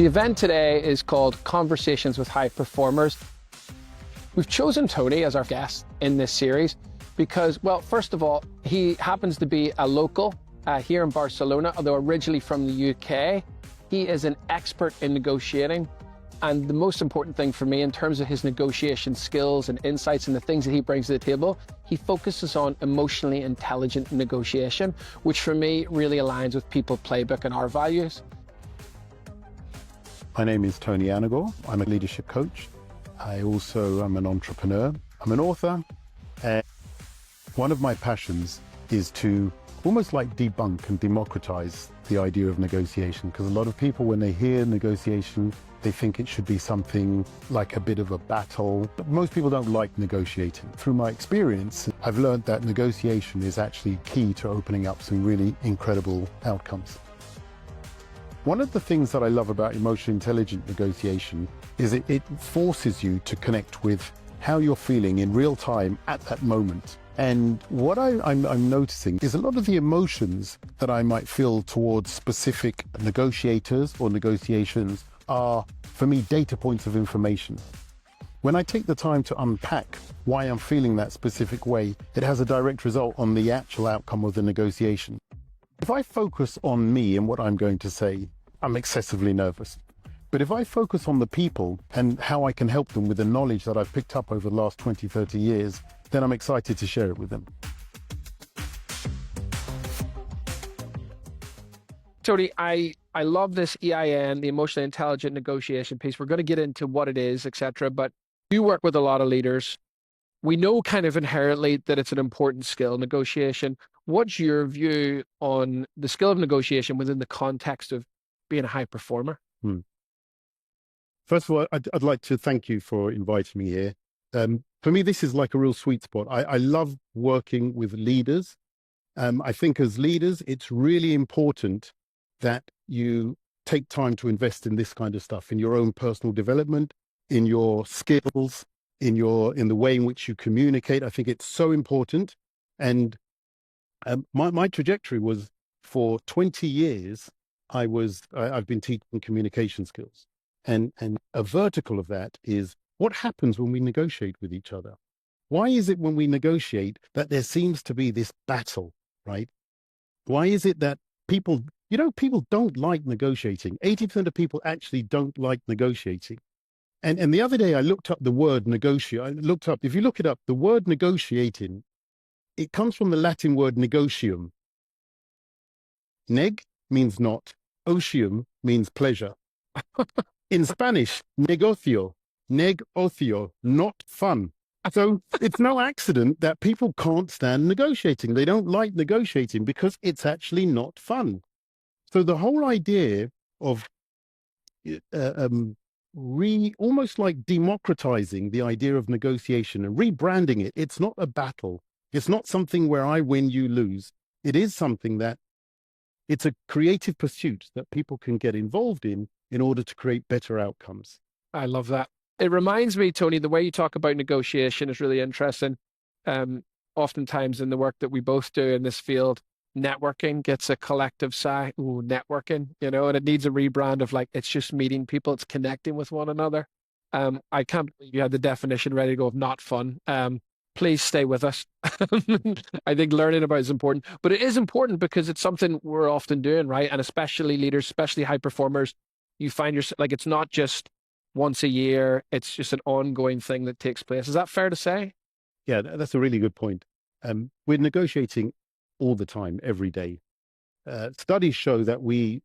The event today is called Conversations with High Performers. We've chosen Tony as our guest in this series because, well, first of all, he happens to be a local here in Barcelona, although originally from the UK. He is an expert in negotiating. And the most important thing for me in terms of his negotiation skills and insights and the things that he brings to the table, he focuses on emotionally intelligent negotiation, which for me really aligns with People Playbook and our values. My name is Tony Anagor. I'm a leadership coach. I also am an entrepreneur. I'm an author. And one of my passions is to almost like debunk and democratize the idea of negotiation, because a lot of people, when they hear negotiation, they think it should be something like a bit of a battle. But most people don't like negotiating. Through my experience, I've learned that negotiation is actually key to opening up some really incredible outcomes. One of the things that I love about emotionally intelligent negotiation is it forces you to connect with how you're feeling in real time at that moment. And what I'm noticing is a lot of the emotions that I might feel towards specific negotiators or negotiations are, for me, data points of information. When I take the time to unpack why I'm feeling that specific way, it has a direct result on the actual outcome of the negotiation. If I focus on me and what I'm going to say, I'm excessively nervous. But if I focus on the people and how I can help them with the knowledge that I've picked up over the last 20, 30 years, then I'm excited to share it with them. Tony, I love this EIN, the emotionally intelligent negotiation piece. We're going to get into what it is, etc. But you work with a lot of leaders. We know kind of inherently that it's an important skill, negotiation. What's your view on the skill of negotiation within the context of being a high performer? First of all, I'd like to thank you for inviting me here. For me, this is like a real sweet spot. I love working with leaders. I think as leaders, it's really important that you take time to invest in this kind of stuff, in your own personal development, in your skills, in the way in which you communicate. I think it's so important. And my trajectory was, for 20 years, I've been teaching communication skills. And a vertical of that is what happens when we negotiate with each other. Why is it when we negotiate that there seems to be this battle, right? Why is it that people don't like negotiating? 80% of people actually don't like negotiating. And the other day I looked up the word negotiate. If you look it up, the word negotiating, it comes from the Latin word negotium. Neg means not. Otium means pleasure. In Spanish, negocio, not fun. So it's no accident that people can't stand negotiating. They don't like negotiating because it's actually not fun. So the whole idea of almost like democratizing the idea of negotiation and rebranding it, it's not a battle. It's not something where I win, you lose. It is something that it's a creative pursuit that people can get involved in order to create better outcomes. I love that. It reminds me, Tony, the way you talk about negotiation is really interesting. Oftentimes in the work that we both do in this field, networking gets a collective sigh. Ooh, networking, and it needs a rebrand of like, it's just meeting people, it's connecting with one another. I can't believe you had the definition ready to go of not fun. Please stay with us. I think learning about it is important, but it is important because it's something we're often doing, right? And especially leaders, especially high performers, you find yourself like, it's not just once a year, it's just an ongoing thing that takes place. Is that fair to say? Yeah, that's a really good point. We're negotiating all the time, every day. Studies show that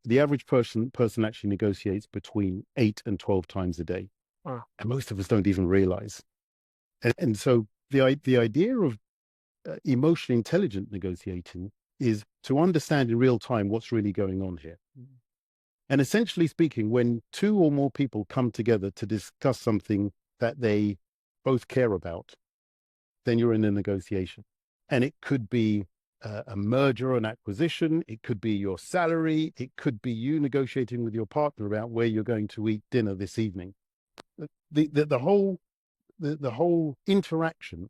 the average person actually negotiates between 8 and 12 times a day. Wow. And most of us don't even realize. And so the idea of emotionally intelligent negotiating is to understand in real time what's really going on here. And essentially speaking, when 2 or more people come together to discuss something that they both care about, then you're in a negotiation. And it could be a merger or an acquisition. It could be your salary. It could be you negotiating with your partner about where you're going to eat dinner this evening. The whole interaction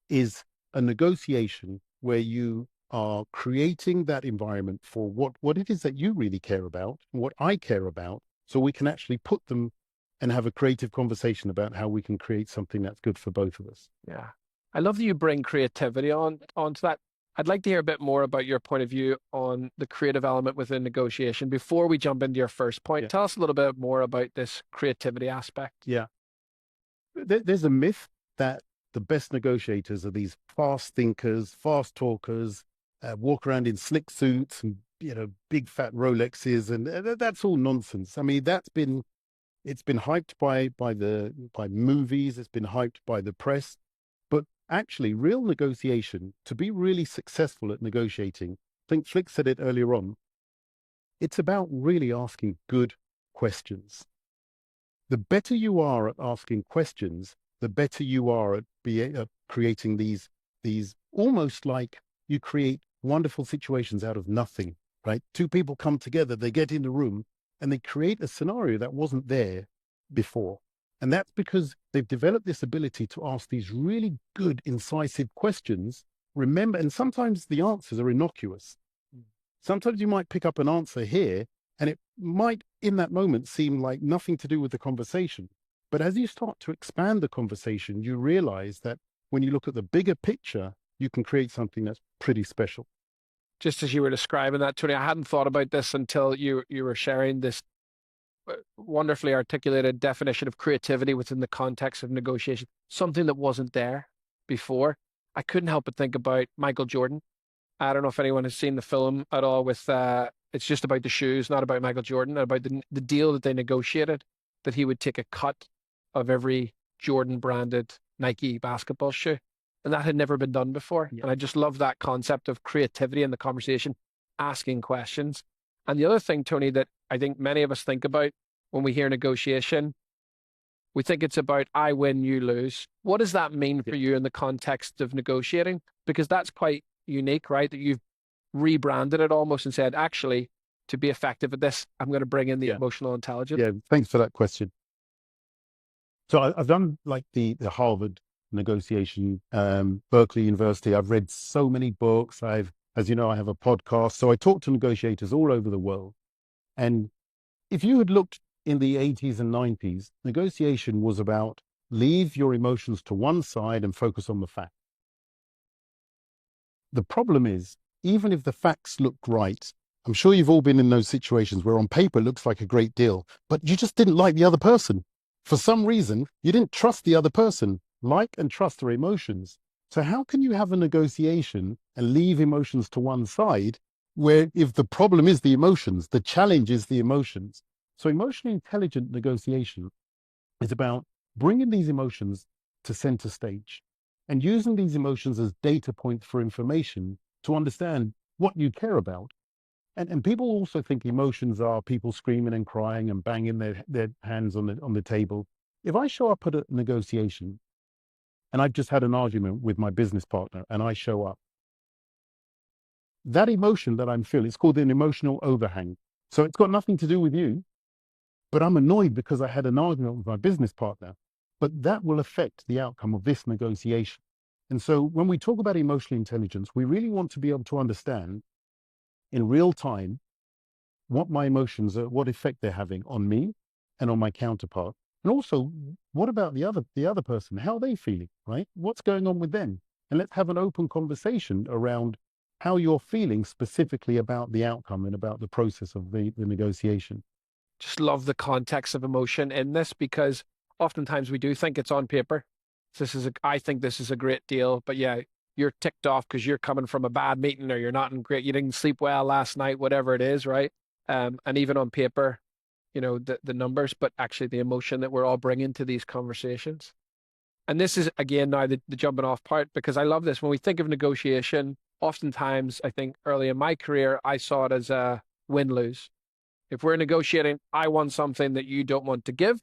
is a negotiation where you are creating that environment for what it is that you really care about, what I care about, so we can actually put them and have a creative conversation about how we can create something that's good for both of us. Yeah. I love that you bring creativity onto that. I'd like to hear a bit more about your point of view on the creative element within negotiation before we jump into your first point. Yeah. Tell us a little bit more about this creativity aspect. Yeah. There's a myth that the best negotiators are these fast thinkers, fast talkers, walk around in slick suits and big fat Rolexes, and that's all nonsense. I mean, it's been hyped by movies, it's been hyped by the press, but actually, real negotiation, to be really successful at negotiating, I think Flick said it earlier on, it's about really asking good questions. The better you are at asking questions, the better you are at creating these almost like you create wonderful situations out of nothing, right? Two people come together, they get in the room, and they create a scenario that wasn't there before. And that's because they've developed this ability to ask these really good, incisive questions. Remember, and sometimes the answers are innocuous. Sometimes you might pick up an answer here, and it might, in that moment, seem like nothing to do with the conversation. But as you start to expand the conversation, you realize that when you look at the bigger picture, you can create something that's pretty special. Just as you were describing that, Tony, I hadn't thought about this until you were sharing this wonderfully articulated definition of creativity within the context of negotiation, something that wasn't there before. I couldn't help but think about Michael Jordan. I don't know if anyone has seen the film at all with it's just about the shoes, not about Michael Jordan, about the deal that they negotiated, that he would take a cut of every Jordan branded Nike basketball shoe. And that had never been done before. Yeah. And I just love that concept of creativity in the conversation, asking questions. And the other thing, Tony, that I think many of us think about when we hear negotiation, we think it's about I win, you lose. What does that mean for you in the context of negotiating? Because that's quite unique, right? That you've rebranded it almost and said, actually, to be effective at this, I'm going to bring in the emotional intelligence. Yeah, thanks for that question. So I've done like the Harvard negotiation, Berkeley University. I've read so many books. As you know, I have a podcast. So I talk to negotiators all over the world. And if you had looked in the 80s and 90s, negotiation was about leave your emotions to one side and focus on the fact. The problem is, even if the facts look right, I'm sure you've all been in those situations where on paper it looks like a great deal, but you just didn't like the other person. For some reason, you didn't trust the other person. Like and trust are emotions. So how can you have a negotiation and leave emotions to one side where if the problem is the emotions, the challenge is the emotions? So emotionally intelligent negotiation is about bringing these emotions to center stage and using these emotions as data points for information to understand what you care about. And people also think emotions are people screaming and crying and banging their hands on the table. If I show up at a negotiation and I've just had an argument with my business partner and I show up, that emotion that I'm feeling, it's called an emotional overhang. So it's got nothing to do with you, but I'm annoyed because I had an argument with my business partner. But that will affect the outcome of this negotiation. And so when we talk about emotional intelligence, we really want to be able to understand in real time what my emotions are, what effect they're having on me and on my counterpart. And also, what about the other person? How are they feeling, right? What's going on with them? And let's have an open conversation around how you're feeling specifically about the outcome and about the process of the negotiation. Just love the context of emotion in this because oftentimes we do think it's on paper. I think this is a great deal, but yeah, you're ticked off because you're coming from a bad meeting or you're not in great, you didn't sleep well last night, whatever it is, right? And even on paper, the numbers, but actually the emotion that we're all bringing to these conversations. And this is, again, now the jumping off part, because I love this. When we think of negotiation, oftentimes, I think early in my career, I saw it as a win-lose. If we're negotiating, I want something that you don't want to give,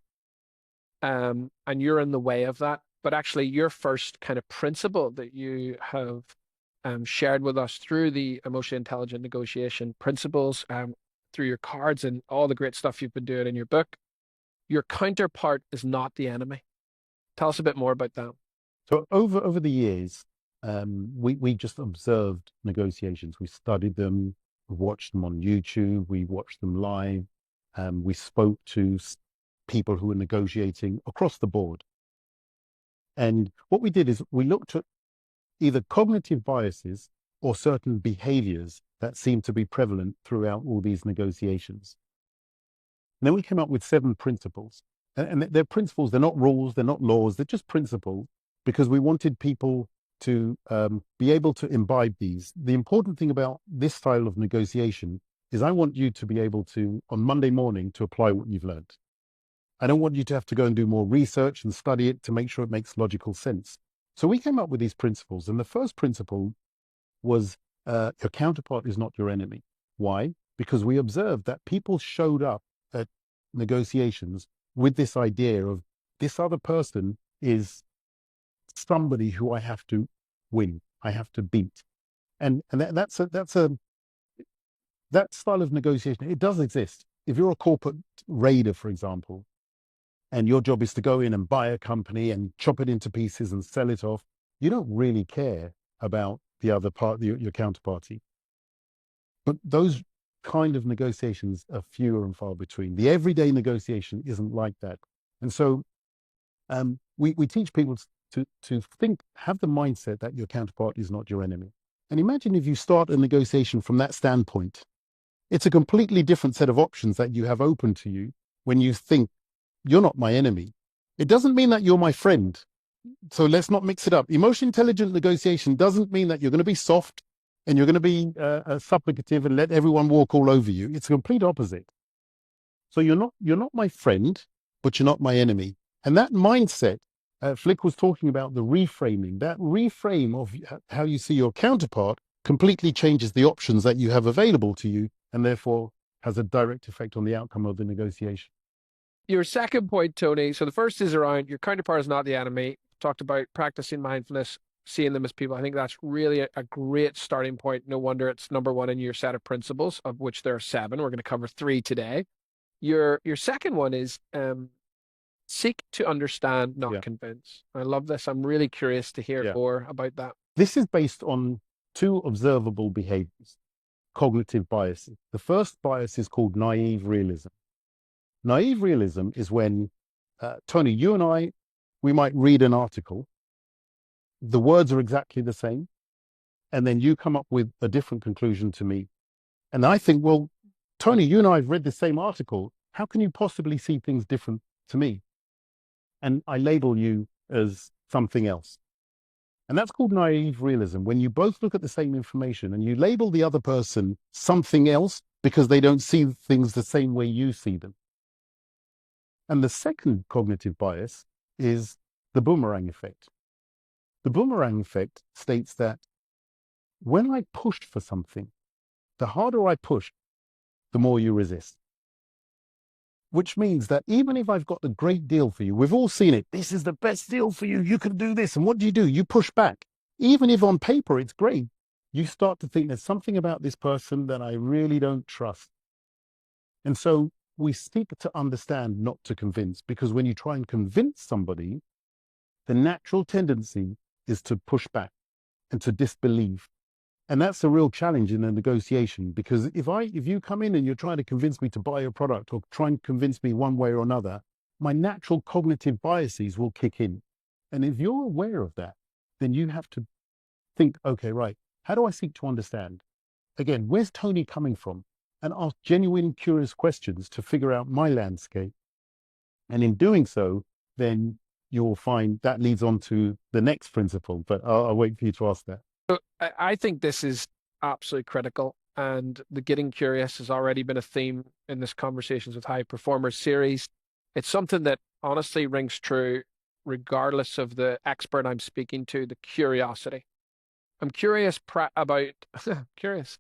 and you're in the way of that. But actually, your first kind of principle that you have shared with us through the emotionally intelligent negotiation principles, through your cards and all the great stuff you've been doing in your book, your counterpart is not the enemy. Tell us a bit more about that. So over the years, we just observed negotiations. We studied them, we watched them on YouTube, we watched them live. We spoke to people who were negotiating across the board. And what we did is we looked at either cognitive biases or certain behaviors that seem to be prevalent throughout all these negotiations. And then we came up with 7 principles. And they're principles, they're not rules, they're not laws, they're just principles, because we wanted people to be able to imbibe these. The important thing about this style of negotiation is I want you to be able to, on Monday morning, to apply what you've learned. I don't want you to have to go and do more research and study it to make sure it makes logical sense. So we came up with these principles. And the first principle was your counterpart is not your enemy. Why? Because we observed that people showed up at negotiations with this idea of this other person is somebody who I have to win, I have to beat. And that style of negotiation, it does exist. If you're a corporate raider, for example, and your job is to go in and buy a company and chop it into pieces and sell it off, you don't really care about the other part, your counterparty. But those kind of negotiations are fewer and far between. The everyday negotiation isn't like that. And so we teach people to think, have the mindset that your counterpart is not your enemy. And imagine if you start a negotiation from that standpoint. It's a completely different set of options that you have open to you when you think, you're not my enemy. It doesn't mean that you're my friend. So let's not mix it up. Emotion intelligent negotiation doesn't mean that you're going to be soft and you're going to be supplicative and let everyone walk all over you. It's the complete opposite. So you're not my friend, but you're not my enemy. And that mindset, Flick was talking about the reframing. That reframe of how you see your counterpart completely changes the options that you have available to you, and therefore has a direct effect on the outcome of the negotiation. Your second point, Tony. So the first is around your counterpart is not the enemy. Talked about practicing mindfulness, seeing them as people. I think that's really a great starting point. No wonder it's number one in your set of principles, of which there are 7. We're going to cover 3 today. Your second one is seek to understand, not convince. I love this. I'm really curious to hear more about that. This is based on 2 observable behaviors, cognitive biases. The first bias is called naive realism. Naive realism is when, Tony, you and I, we might read an article, the words are exactly the same, and then you come up with a different conclusion to me. And I think, well, Tony, you and I have read the same article. How can you possibly see things different to me? And I label you as something else. And that's called naive realism, when you both look at the same information and you label the other person something else because they don't see things the same way you see them. And the second cognitive bias is the boomerang effect. The boomerang effect states that when I pushed for something, the harder I push, the more you resist. Which means that even if I've got a great deal for you, we've all seen it, this is the best deal for you, you can do this. And what do? You push back. Even if on paper it's great, you start to think there's something about this person that I really don't trust. And so we seek to understand, not to convince, because when you try and convince somebody, the natural tendency is to push back and to disbelieve. And that's a real challenge in a negotiation, because if you come in and you're trying to convince me to buy your product or try and convince me one way or another, my natural cognitive biases will kick in. And if you're aware of that, then you have to think, okay, right, how do I seek to understand? Again, where's Tony coming from? And ask genuine, curious questions to figure out my landscape. And in doing so, then you'll find that leads on to the next principle, but I'll wait for you to ask that. So I think this is absolutely critical. And the getting curious has already been a theme in this Conversations with High Performers series. It's something that honestly rings true regardless of the expert I'm speaking to, the curiosity. I'm curious about, curious,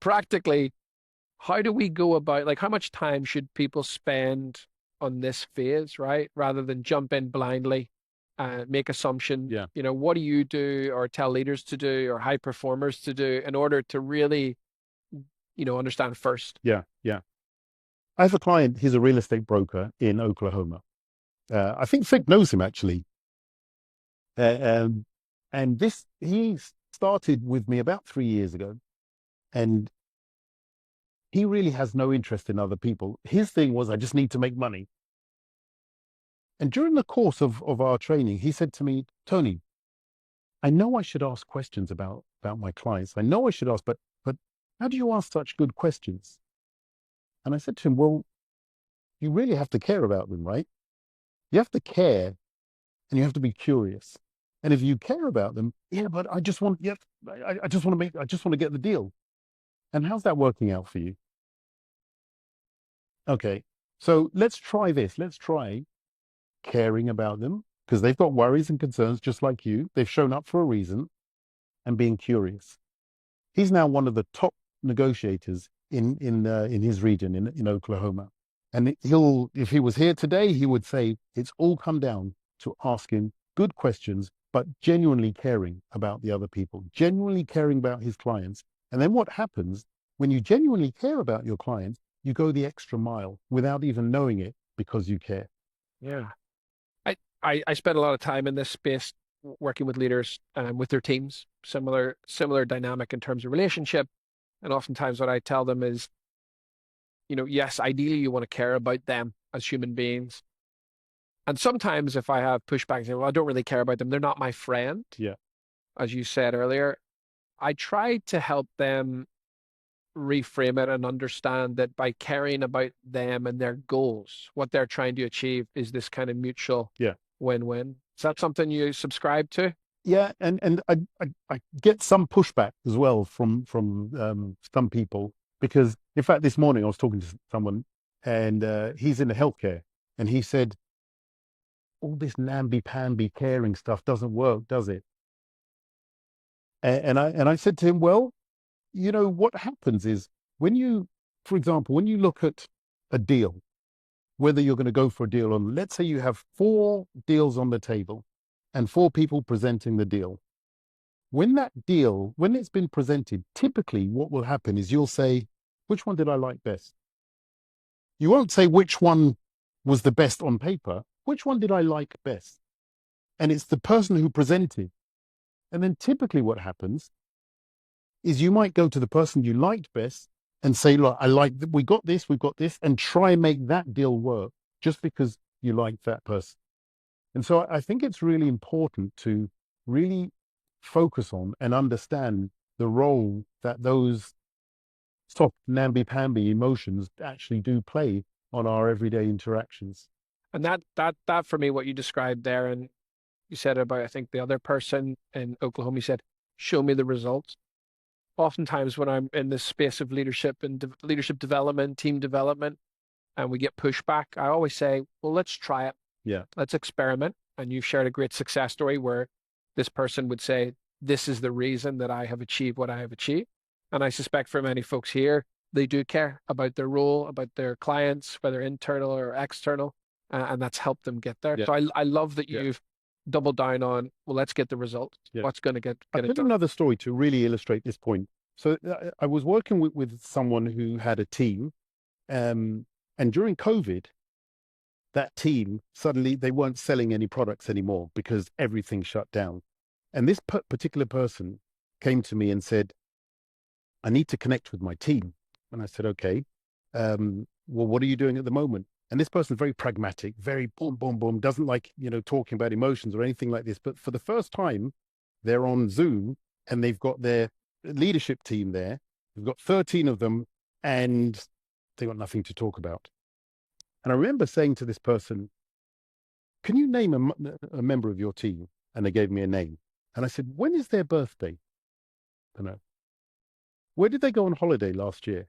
practically, how do we go about, like, how much time should people spend on this phase, right? Rather than jump in blindly and make assumptions. Yeah. You know, what do you do or tell leaders to do or high performers to do in order to really, understand first? Yeah. I have a client, he's a real estate broker in Oklahoma. I think Fick knows him actually. And he started with me about 3 years ago. And he really has no interest in other people. His thing was, I just need to make money. And during the course of our training, he said to me, Tony, I know I should ask questions about my clients. I know I should ask, but how do you ask such good questions? And I said to him, well, you really have to care about them, right? You have to care and you have to be curious. And if you care about them, yeah, but I just want, yeah, I just want to get the deal. And how's that working out for you? Okay, so let's try this. Let's try caring about them because they've got worries and concerns just like you. They've shown up for a reason and being curious. He's now one of the top negotiators in his region in Oklahoma. And if he was here today, he would say it's all come down to asking good questions, but genuinely caring about the other people, genuinely caring about his clients. And then what happens when you genuinely care about your clients, you go the extra mile without even knowing it because you care. Yeah. I spend a lot of time in this space working with leaders with their teams, similar dynamic in terms of relationship. And oftentimes what I tell them is, yes, ideally you want to care about them as human beings. And sometimes if I have pushback, say, well, I don't really care about them, they're not my friend, Yeah. as you said earlier, I try to help them reframe it and understand that by caring about them and their goals, what they're trying to achieve is this kind of mutual Yeah. win-win. Is that something you subscribe to? Yeah, and I get some pushback as well from some people because in fact this morning I was talking to someone and he's in the healthcare and he said all this namby-pamby caring stuff doesn't work, does it? And I said to him, well, what happens is for example, when you look at a deal, whether you're going to go for a deal on, let's say you have 4 deals on the table and 4 people presenting the deal. When it's been presented, typically what will happen is you'll say, which one did I like best? You won't say which one was the best on paper. Which one did I like best? And it's the person who presented. And then typically what happens is you might go to the person you liked best and say, look, we've got this, and try and make that deal work just because you like that person. And so I think it's really important to really focus on and understand the role that those soft namby-pamby emotions actually do play on our everyday interactions. And that for me, what you described there, and you said about, I think the other person in Oklahoma, you said, show me the results. Oftentimes when I'm in this space of leadership and leadership development, team development, and we get pushback, I always say, well, let's try it. Yeah. Let's experiment. And you've shared a great success story where this person would say, this is the reason that I have achieved what I have achieved. And I suspect for many folks here, they do care about their role, about their clients, whether internal or external, and that's helped them get there. Yeah. So I love that Yeah. you've doubled down on, well, let's get the result. Yeah. What's going to get I'll it tell you done? another story to really illustrate this point. So I was working with someone who had a team, and during COVID, that team suddenly they weren't selling any products anymore because everything shut down. And this particular person came to me and said, I need to connect with my team. And I said, okay, well, what are you doing at the moment? And this person's very pragmatic, very boom, boom, boom, doesn't like, talking about emotions or anything like this. But for the first time, they're on Zoom and they've got their leadership team there. They've got 13 of them and they've got nothing to talk about. And I remember saying to this person, can you name a member of your team? And they gave me a name. And I said, when is their birthday? I don't know. Where did they go on holiday last year?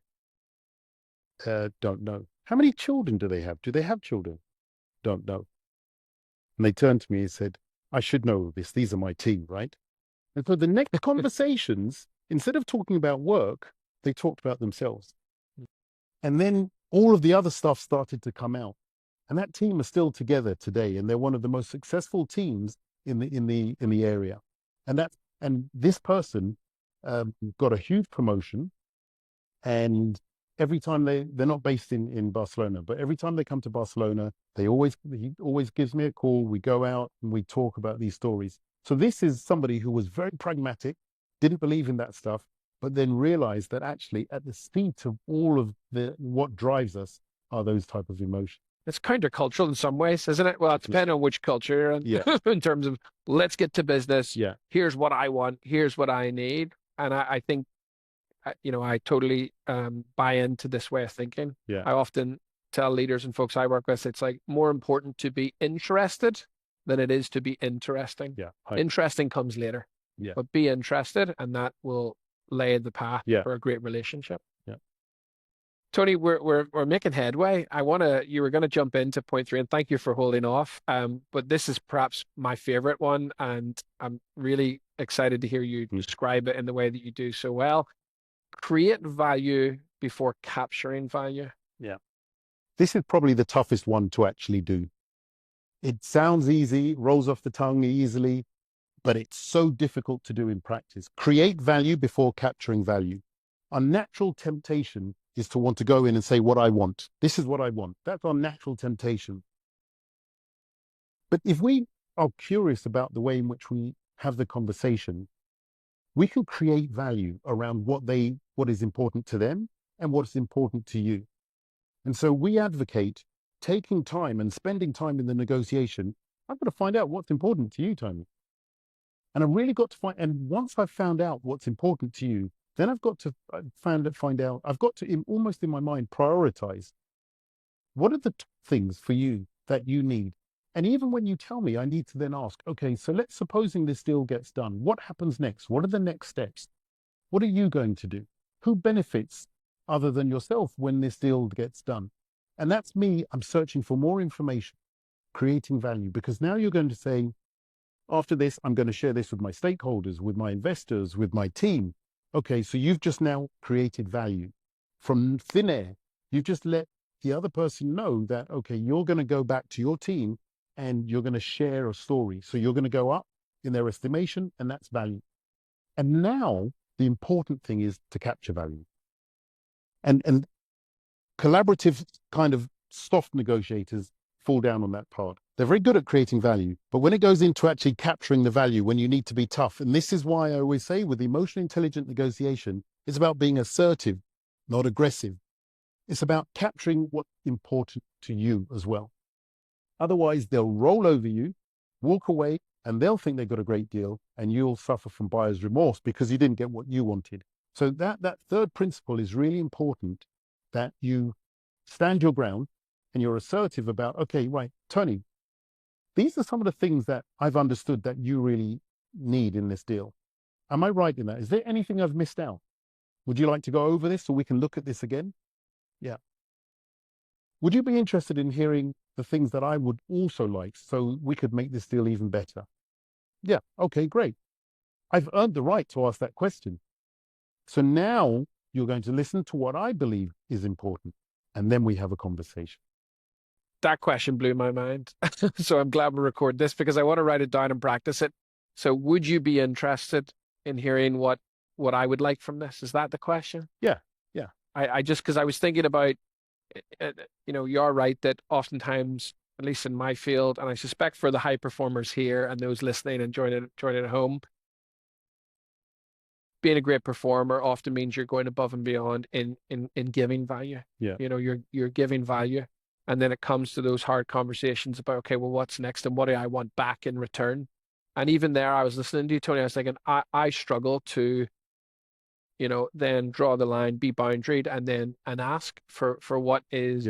Don't know. How many children do they have? Do they have children? Don't know. And they turned to me and said, I should know this. These are my team, right? And so the next conversations, instead of talking about work, they talked about themselves. And then all of the other stuff started to come out. And that team is still together today. And they're one of the most successful teams in the area. And this person got a huge promotion. And every time they're not based in Barcelona, but every time they come to Barcelona, he always gives me a call. We go out and we talk about these stories. So this is somebody who was very pragmatic, didn't believe in that stuff, but then realize that actually at the seat of all of what drives us are those type of emotions. It's countercultural in some ways, isn't it? Well, it depends on which culture and Yeah, in terms of let's get to business. yeah, Here's what I want. Here's what I need. And I think, I totally buy into this way of thinking. yeah, I often tell leaders and folks I work with, it's like more important to be interested than it is to be interesting. yeah, Interesting comes later, yeah, but be interested, and that will lay the path yeah, for a great relationship. yeah. Tony, we're making headway. You were gonna jump into point three, and thank you for holding off. But this is perhaps my favorite one, and I'm really excited to hear you describe it in the way that you do so well. Create value before capturing value. Yeah. This is probably the toughest one to actually do. It sounds easy, rolls off the tongue easily, but it's so difficult to do in practice. Create value before capturing value. Our natural temptation is to want to go in and say what I want. This is what I want. That's our natural temptation. But if we are curious about the way in which we have the conversation, we can create value around what is important to them and what's important to you. And so we advocate taking time and spending time in the negotiation. I've got to find out what's important to you, Tony. And I've really got to and once I've found out what's important to you, then I've got to find out, I've got to, almost in my mind, prioritize. What are the things for you that you need? And even when you tell me, I need to then ask, okay, so let's supposing this deal gets done. What happens next? What are the next steps? What are you going to do? Who benefits other than yourself when this deal gets done? And that's me. I'm searching for more information, creating value, because now you're going to say, after this, I'm going to share this with my stakeholders, with my investors, with my team. Okay, so you've just now created value from thin air. You've just let the other person know that, okay, you're going to go back to your team and you're going to share a story. So you're going to go up in their estimation, and that's value. And now the important thing is to capture value. And collaborative kind of soft negotiators fall down on that part. They're very good at creating value, but when it goes into actually capturing the value, when you need to be tough, and this is why I always say with emotionally intelligent negotiation, it's about being assertive, not aggressive. It's about capturing what's important to you as well. Otherwise, they'll roll over you, walk away, and they'll think they've got a great deal, and you'll suffer from buyer's remorse because you didn't get what you wanted. So that third principle is really important, that you stand your ground and you're assertive about, okay, right, Tony, these are some of the things that I've understood that you really need in this deal. Am I right in that? Is there anything I've missed out? Would you like to go over this so we can look at this again? Yeah. Would you be interested in hearing the things that I would also like so we could make this deal even better? Yeah. Okay, great. I've earned the right to ask that question. So now you're going to listen to what I believe is important, and then we have a conversation. That question blew my mind. So I'm glad we record this because I want to write it down and practice it. So would you be interested in hearing what I would like from this? Is that the question? Yeah. Yeah. I just, because I was thinking about, you're right that oftentimes, at least in my field, and I suspect for the high performers here and those listening and joining at home, being a great performer often means you're going above and beyond in giving value. Yeah. You're giving value. And then it comes to those hard conversations about, okay, well, what's next and what do I want back in return? And even there, I was listening to you, Tony, I was thinking, I struggle to, then draw the line, be boundaried, and ask for what is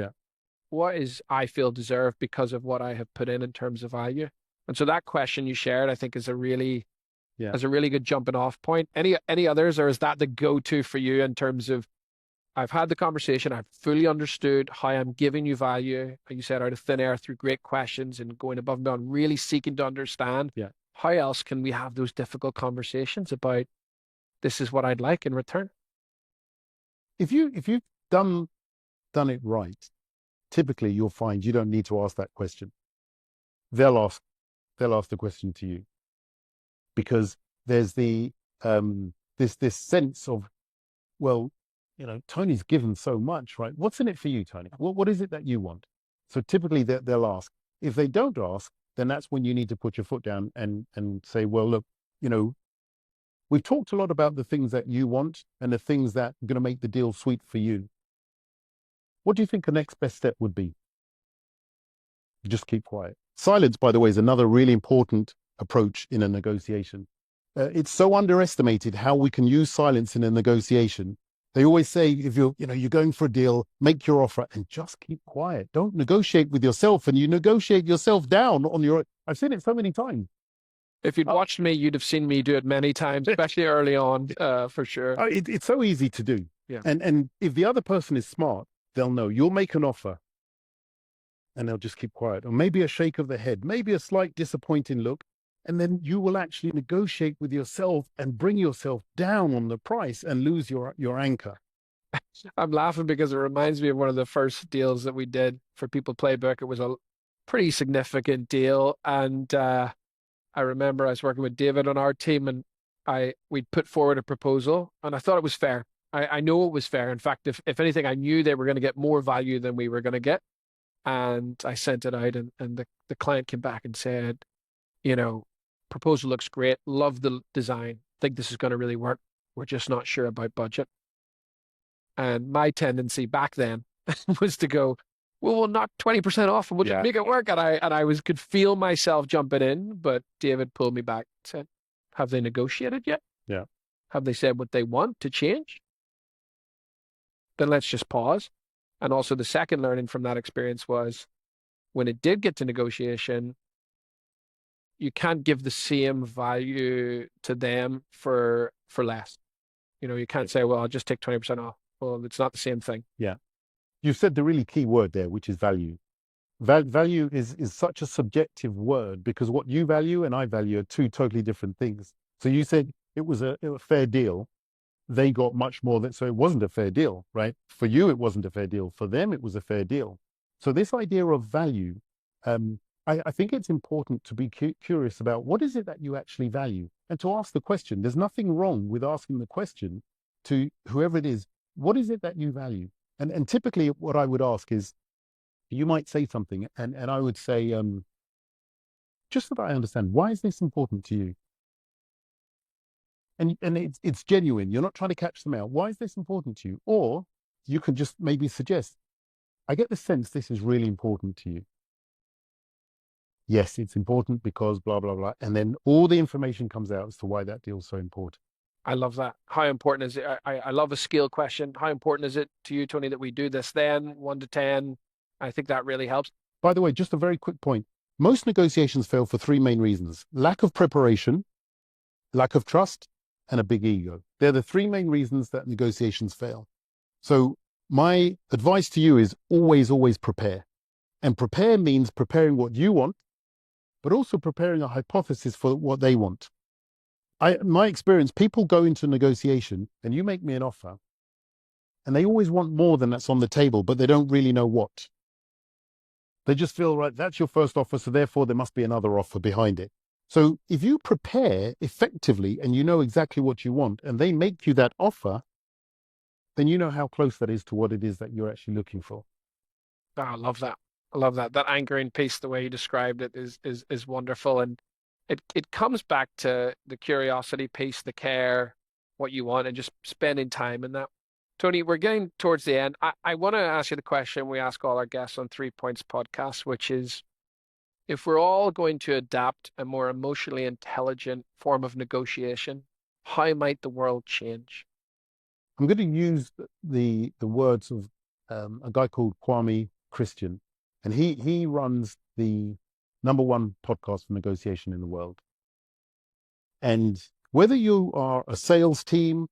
I feel deserved because of what I have put in terms of value. And so that question you shared, I think is a really good jumping off point. Any others, or is that the go-to for you in terms of, I've had the conversation, I've fully understood how I'm giving you value, like you said, out of thin air through great questions and going above and beyond, really seeking to understand how else can we have those difficult conversations about this is what I'd like in return. If you've done it right, typically you'll find you don't need to ask that question. They'll ask the question to you, because there's this sense of, well, Tony's given so much, right? What's in it for you, Tony? What is it that you want? So typically they'll ask. If they don't ask, then that's when you need to put your foot down and say, well, look, We've talked a lot about the things that you want and the things that are going to make the deal sweet for you. What do you think the next best step would be? Just keep quiet. Silence, by the way, is another really important approach in a negotiation. It's so underestimated how we can use silence in a negotiation. They always say, if you're going for a deal, make your offer and just keep quiet. Don't negotiate with yourself, and you negotiate yourself down on your. I've seen it so many times. If you'd watched me, you'd have seen me do it many times, especially early on, for sure. It's so easy to do. Yeah. And if the other person is smart, they'll know you'll make an offer and they'll just keep quiet. Or maybe a shake of the head, maybe a slight disappointing look. And then you will actually negotiate with yourself and bring yourself down on the price and lose your anchor. I'm laughing because it reminds me of one of the first deals that we did for People Playbook. It was a pretty significant deal. And I remember I was working with David on our team, and we'd put forward a proposal, and I thought it was fair. I know it was fair. In fact, if anything, I knew they were going to get more value than we were going to get. And I sent it out, and the client came back and said, proposal looks great. Love the design. Think this is going to really work. We're just not sure about budget. And my tendency back then was to go, well, we'll knock 20% off and we'll just make it work. And I could feel myself jumping in, but David pulled me back and said, have they negotiated yet? Yeah. Have they said what they want to change? Then let's just pause. And also the second learning from that experience was when it did get to negotiation, you can't give the same value to them for less. You can't say, well, I'll just take 20% off. Well, it's not the same thing. Yeah. You said the really key word there, which is value. Value is such a subjective word because what you value and I value are two totally different things. So you said it was a fair deal. They got much more than, so it wasn't a fair deal, right? For you, it wasn't a fair deal. For them, it was a fair deal. So this idea of value, I think it's important to be curious about what is it that you actually value and to ask the question. There's nothing wrong with asking the question to whoever it is, what is it that you value? And typically what I would ask is, you might say something and I would say, just so that I understand, why is this important to you? And it's genuine. You're not trying to catch them out. Why is this important to you? Or you can just maybe suggest, I get the sense this is really important to you. Yes, it's important because blah, blah, blah. And then all the information comes out as to why that deal is so important. I love that. How important is it? I love a skill question. How important is it to you, Tony, that we do this then, 1 to 10? I think that really helps. By the way, just a very quick point. Most negotiations fail for 3 main reasons: lack of preparation, lack of trust, and a big ego. They're the 3 main reasons that negotiations fail. So my advice to you is always, always prepare. And prepare means preparing what you want, but also preparing a hypothesis for what they want. My experience, people go into negotiation and you make me an offer and they always want more than that's on the table, but they don't really know what. They just feel, right, that's your first offer, so therefore there must be another offer behind it. So if you prepare effectively and you know exactly what you want and they make you that offer, then you know how close that is to what it is that you're actually looking for. Oh, I love that. I love that. That anchoring piece, the way you described it, is wonderful. And it comes back to the curiosity piece, the care, what you want, and just spending time in that. Tony, we're getting towards the end. I want to ask you the question we ask all our guests on 3 Points podcast, which is, if we're all going to adapt a more emotionally intelligent form of negotiation, how might the world change? I'm going to use the words of a guy called Kwame Christian, and he runs the #1 podcast for negotiation in the world. And whether you are a sales team,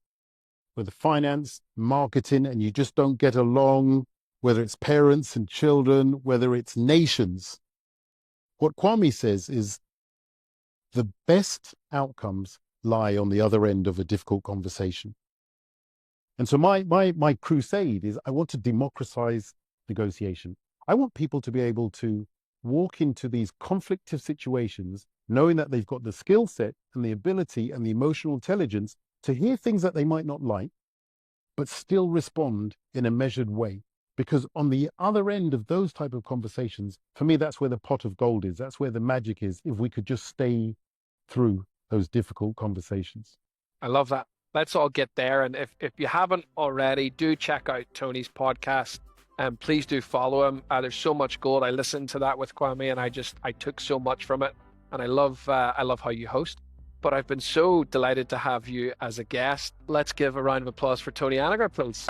with finance, marketing, and you just don't get along, whether it's parents and children, whether it's nations, what Kwame says is the best outcomes lie on the other end of a difficult conversation. And so my crusade is I want to democratize negotiation. I want people to be able to walk into these conflictive situations knowing that they've got the skill set and the ability and the emotional intelligence to hear things that they might not like, but still respond in a measured way. Because on the other end of those type of conversations, for me, that's where the pot of gold is. That's where the magic is, if we could just stay through those difficult conversations. I love that. Let's all get there. And if you haven't already, do check out Tony's podcast. And please do follow him. There's so much gold. I listened to that with Kwame, and I took so much from it. And I love how you host. But I've been so delighted to have you as a guest. Let's give a round of applause for Tony Anagor, please.